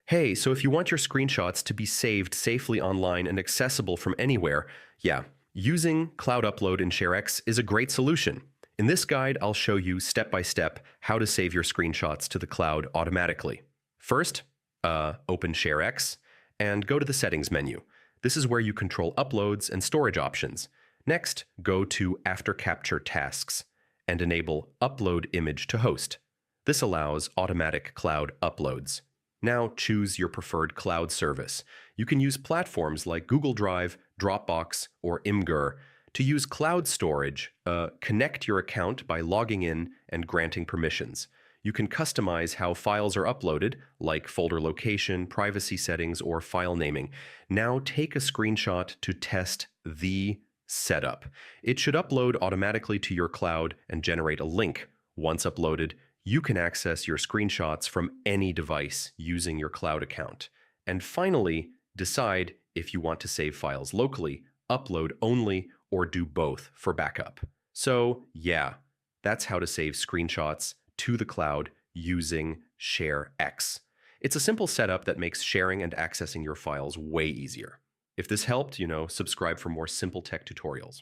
Hey, so if you want your screenshots to be saved safely online and accessible from anywhere, yeah, using Cloud Upload in ShareX is a great solution. In this guide, I'll show you step by step how to save your screenshots to the cloud automatically. First, open ShareX and go to the Settings menu. This is where you control uploads and storage options. Next, go to After Capture Tasks and enable Upload Image to Host. This allows automatic cloud uploads. Now choose your preferred cloud service. You can use platforms like Google Drive, Dropbox, or Imgur. To use cloud storage, connect your account by logging in and granting permissions. You can customize how files are uploaded, like folder location, privacy settings, or file naming. Now take a screenshot to test the setup. It should upload automatically to your cloud and generate a link. Once uploaded, you can access your screenshots from any device using your cloud account. And finally, decide if you want to save files locally, upload only, or do both for backup. So, yeah, that's how to save screenshots to the cloud using ShareX. It's a simple setup that makes sharing and accessing your files way easier. If this helped, subscribe for more simple tech tutorials.